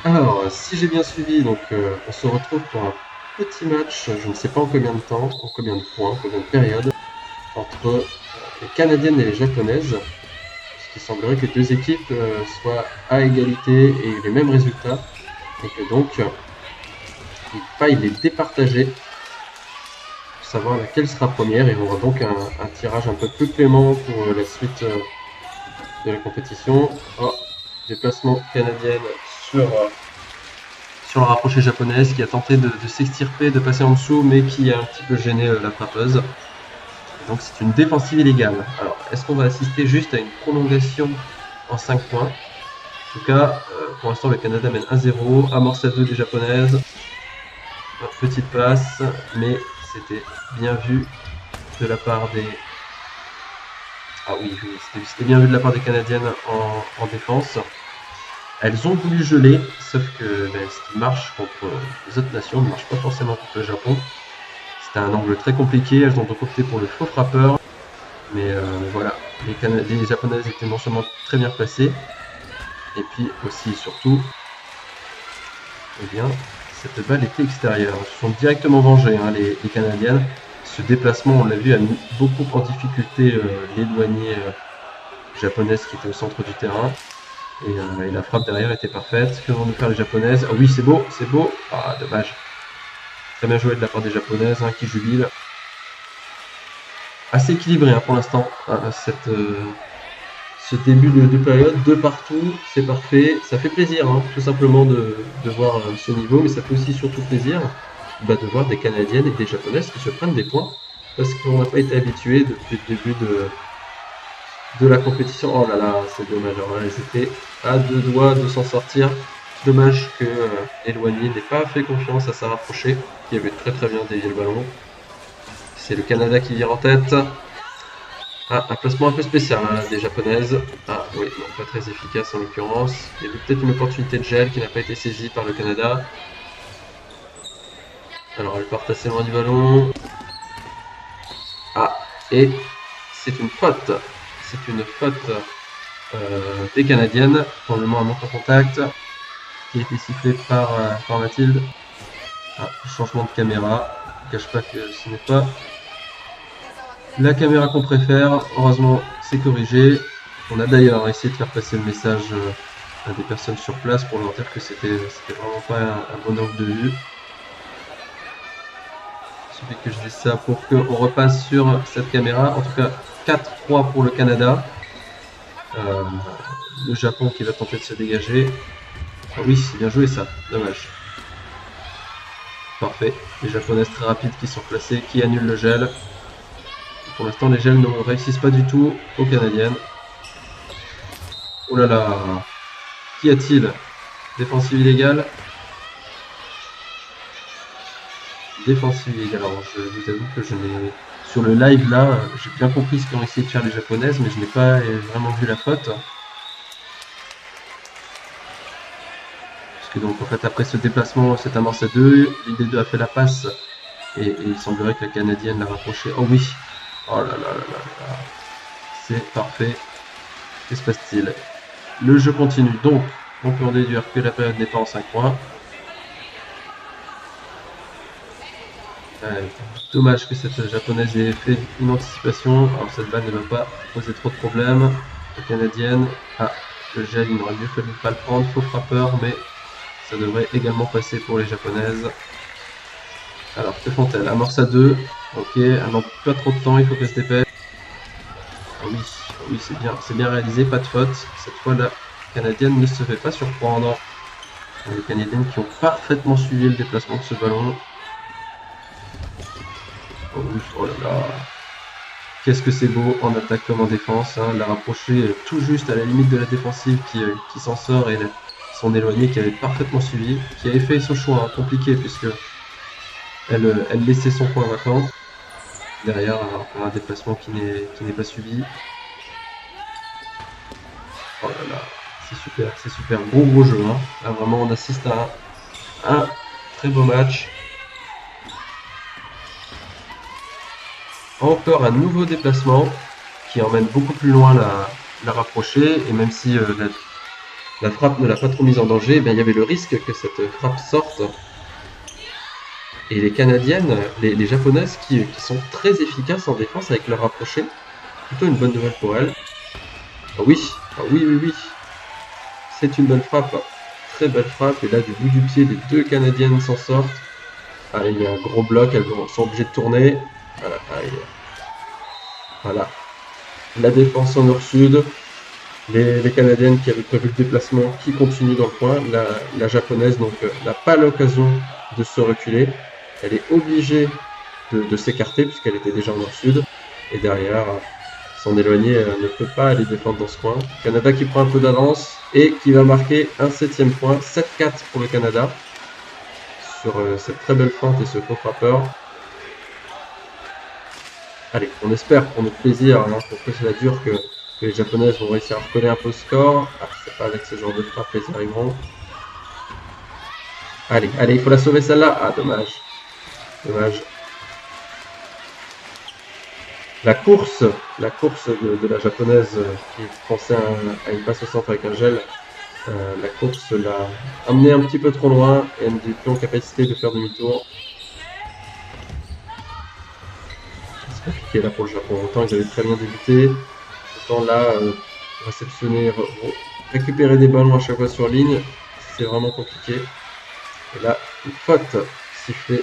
Alors, si j'ai bien suivi, donc on se retrouve pour un petit match, je ne sais pas en combien de temps, en combien de points, en combien de périodes, entre les Canadiennes et les Japonaises, puisqu'il semblerait que les deux équipes soient à égalité et aient les mêmes résultats, et que donc il faille les départager pour savoir laquelle sera première, et on aura donc un tirage un peu plus clément pour la suite de la compétition. Oh, déplacement canadienne sur sur la rapprochée japonaise qui a tenté de s'extirper, de passer en dessous, mais qui a un petit peu gêné la frappeuse. Et donc c'est une défensive illégale. Alors, est-ce qu'on va assister juste à une prolongation en 5 points? En tout cas, pour l'instant, le Canada mène 1-0, amorce à 2 des japonaises. Petite passe, mais c'était bien vu de la part des... Ah oui, c'était bien vu de la part des Canadiennes en défense. Elles ont voulu geler, sauf que ce qui marche contre les autres nations ne marche pas forcément contre le Japon. C'était un angle très compliqué, elles ont donc opté pour le faux frappeur. Mais voilà, les japonaises étaient non seulement très bien placées, et puis aussi et surtout, eh bien, cette balle était extérieure. Elles se sont directement vengées, hein, les Canadiennes. Ce déplacement, on l'a vu, a mis beaucoup en difficulté l'éloignée japonaise qui était au centre du terrain. Et la frappe derrière était parfaite. Que vont nous faire les japonaises? Ah oui, c'est beau, c'est beau. Ah, dommage. Très bien joué de la part des japonaises qui jubilent. Assez équilibré pour l'instant, ce début de période, de partout, c'est parfait. Ça fait plaisir, tout simplement, de voir ce niveau, mais ça fait aussi surtout plaisir de voir des Canadiennes et des Japonaises qui se prennent des points, parce qu'on n'a pas été habitué depuis le début de la compétition. Oh là là, c'est dommage, alors là, elles étaient à deux doigts de s'en sortir. Dommage que Eloigny n'ait pas fait confiance à sa rapprochée, qui avait très très bien dévié le ballon. C'est le Canada qui vire en tête. Ah, un placement un peu spécial des japonaises. Ah oui, non, pas très efficace en l'occurrence. Il y avait peut-être une opportunité de gel qui n'a pas été saisie par le Canada. Alors elles partent assez loin du ballon. Ah, et c'est une faute. C'est une faute des Canadiennes. Probablement un manque en contact qui a été sifflé par Mathilde. Ah, changement de caméra. Je ne cache pas que ce n'est pas la caméra qu'on préfère. Heureusement, c'est corrigé. On a d'ailleurs essayé de faire passer le message à des personnes sur place pour leur dire que c'était vraiment pas un bon angle de vue. Il suffit que je dise ça pour qu'on repasse sur cette caméra. En tout cas, 4-3 pour le Canada. Le Japon qui va tenter de se dégager. Ah oui, c'est bien joué ça. Dommage. Parfait. Les japonaises très rapides qui sont placées, qui annulent le gel. Pour l'instant, les gels ne réussissent pas du tout aux Canadiennes. Oh là là. Qu'y a-t-il? Défensive illégale. Défensive illégale. Alors, je vous avoue que je n'ai... Sur le live, là, j'ai bien compris ce qu'ont essayé de faire les japonaises, mais je n'ai pas vraiment vu la faute. Parce que donc, en fait, après ce déplacement, cette amorce à 2, l'idée 2 a fait la passe. Et il semblerait que la Canadienne l'a rapproché. Oh oui. Oh là là là là là. C'est parfait. Que se passe-t-il? Le jeu continue. Donc, on peut en déduire que la période n'est pas en 5 points. Dommage que cette japonaise ait fait une anticipation. Alors cette balle ne va pas poser trop de problèmes. La canadienne. Ah, le gel, il n'aurait mieux fallu pas le prendre. Faux frappeur, mais ça devrait également passer pour les japonaises. Alors, que font-elles? Amorce à 2. Ok, elles n'ont pas trop de temps, il faut qu'elles se dépêchent. Ah oui, c'est bien réalisé, pas de faute. Cette fois, la canadienne ne se fait pas surprendre. Les canadiennes qui ont parfaitement suivi le déplacement de ce ballon. Oh oui, oh là là. Qu'est-ce que c'est beau en attaque comme en défense. La rapprocher tout juste à la limite de la défensive qui s'en sort et son éloigné qui avait parfaitement suivi, qui avait fait son choix compliqué puisque elle laissait son coin vacant. Derrière, un déplacement qui n'est pas suivi. Oh là là, c'est super. Gros jeu. Là, vraiment, on assiste à un très beau match. Encore un nouveau déplacement qui emmène beaucoup plus loin la rapprochée. Et même si la frappe ne l'a pas trop mise en danger, eh bien, il y avait le risque que cette frappe sorte. Et les Canadiennes, les Japonaises qui sont très efficaces en défense avec leur rapproché, plutôt une bonne nouvelle pour elles. Ah oui, ah oui, oui, oui. C'est une bonne frappe, très belle frappe. Et là, du bout du pied, les deux Canadiennes s'en sortent. Ah, il y a un gros bloc, elles sont obligées de tourner. Voilà, voilà. La défense en nord-sud. Les Canadiennes qui avaient prévu le déplacement qui continuent dans le coin. La Japonaise donc n'a pas l'occasion de se reculer. Elle est obligée de s'écarter puisqu'elle était déjà en nord-sud. Et derrière, s'en éloigner, elle ne peut pas aller défendre dans ce coin. Canada qui prend un peu d'avance et qui va marquer un 7e point. 7-4 pour le Canada sur cette très belle feinte et ce faux frappeur. Allez, on espère pour notre plaisir, hein, pour que cela dure, que les Japonaises vont réussir à recoller un peu le score. Ah, c'est pas avec ce genre de frappe qu'elles y arriveront. Allez, allez, il faut la sauver celle-là. Ah, dommage. Dommage. La course de la Japonaise qui pensait à une passe au centre avec un gel, la course l'a amené un petit peu trop loin et elle n'est plus en capacité de faire demi-tour. C'est compliqué là pour le Japon. Autant ils avaient très bien débuté, autant là, réceptionner, récupérer des ballons à chaque fois sur ligne, c'est vraiment compliqué. Et là, une faute sifflée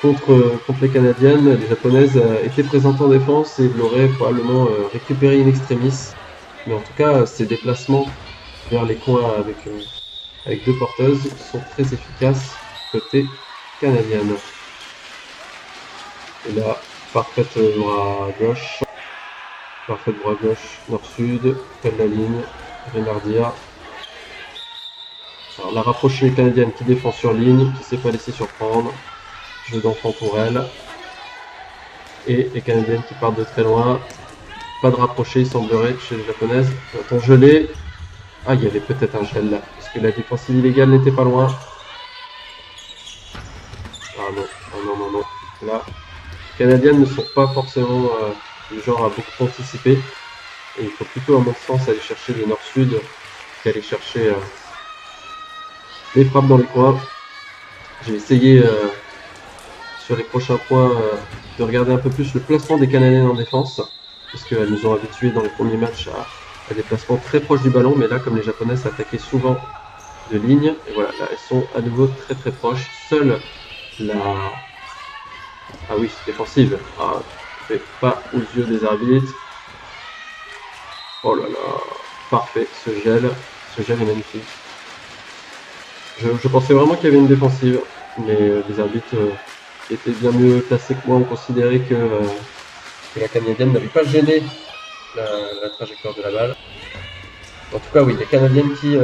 contre les Canadiennes. Les Japonaises étaient présentes en défense et l'auraient probablement récupéré in extremis. Mais en tout cas, ces déplacements vers les coins avec deux porteuses sont très efficaces côté canadienne. Et là, parfaite bras gauche. Parfaite bras gauche, nord-sud, près de la ligne, Renardia. Alors la rapprochée canadienne qui défend sur ligne, qui ne s'est pas laissée surprendre. Jeu d'enfant pour elle. Et les Canadiennes qui partent de très loin. Pas de rapproché, il semblerait, chez les Japonaises. Va-t-on geler? Ah, il y avait peut-être un gel là, parce que la défensive illégale n'était pas loin. Ah non, ah non, non, non. Là, les Canadiennes ne sont pas forcément du genre à beaucoup anticiper. Et il faut plutôt, à mon sens, aller chercher le nord-sud qu'aller chercher les frappes dans les coins. J'ai essayé sur les prochains points de regarder un peu plus le placement des Canadiennes en défense, parce qu'elles nous ont habitués dans les premiers matchs à des placements très proches du ballon, mais là, comme les Japonaises attaquaient souvent de ligne, et voilà, là, elles sont à nouveau très très proches. Seule la... Ah oui, défensive. Ah, fait pas aux yeux des arbitres. Oh là là, parfait, ce gel est magnifique. Je pensais vraiment qu'il y avait une défensive, mais les arbitres qui étaient bien mieux placés que moi ont considéré que la Canadienne n'avait pas gêné la trajectoire de la balle. En tout cas, oui, les Canadiennes qui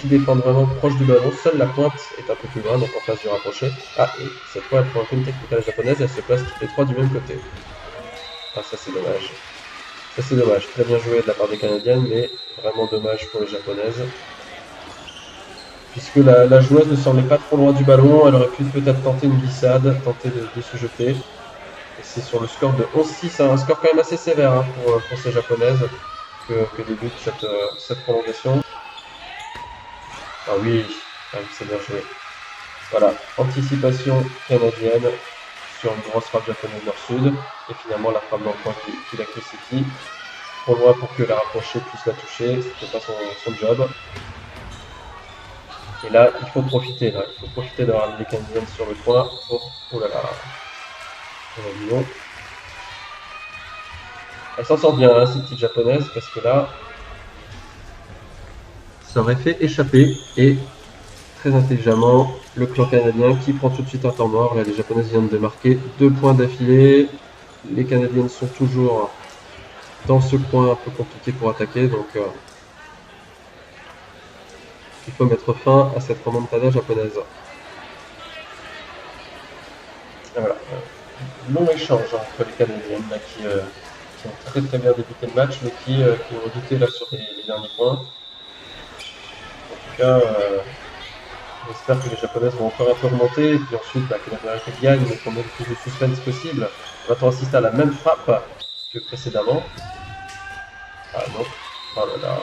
défendent vraiment proche du ballon, seule la pointe est un peu plus loin, donc en face du rapproché. Ah, et cette fois, elle prend un peu une technique à la japonaise, elle se place toutes les trois du même côté. Ah, ça c'est dommage. Ça c'est dommage, très bien joué de la part des Canadiennes, mais vraiment dommage pour les Japonaises. Puisque la joueuse ne s'en met pas trop loin du ballon, elle aurait pu peut-être tenter une glissade, tenter de se jeter. Et c'est sur le score de 11-6, un score quand même assez sévère hein, pour ces Japonaises que débute cette prolongation. Ah oui, c'est bien joué. Voilà, anticipation canadienne sur une grosse frappe japonaise nord-sud. Et finalement la frappe dans le coin qui la crucifie. Trop loin pour que la rapprochée puisse la toucher, c'était pas son job. Et là, il faut profiter d'avoir les Canadiennes sur le coin. Oh là là. Oh, elle s'en sort bien, hein, ces petites japonaises, parce que là, ça aurait fait échapper. Et très intelligemment, le clan canadien qui prend tout de suite un temps mort. Là, les japonaises viennent de marquer 2 points d'affilée. Les Canadiennes sont toujours dans ce coin un peu compliqué pour attaquer. Donc, il faut mettre fin à cette remontada japonaise. Et voilà. Long échange entre les Canadiennes là, qui ont très très bien débuté le match, mais qui ont redouté là sur les derniers points. En tout cas, j'espère que les Japonaises vont encore un peu remonter, et puis ensuite que l'Amérique gagne, mais qu'on ait le plus de suspense possible. On va assister à la même frappe que précédemment. Ah non, oh là là.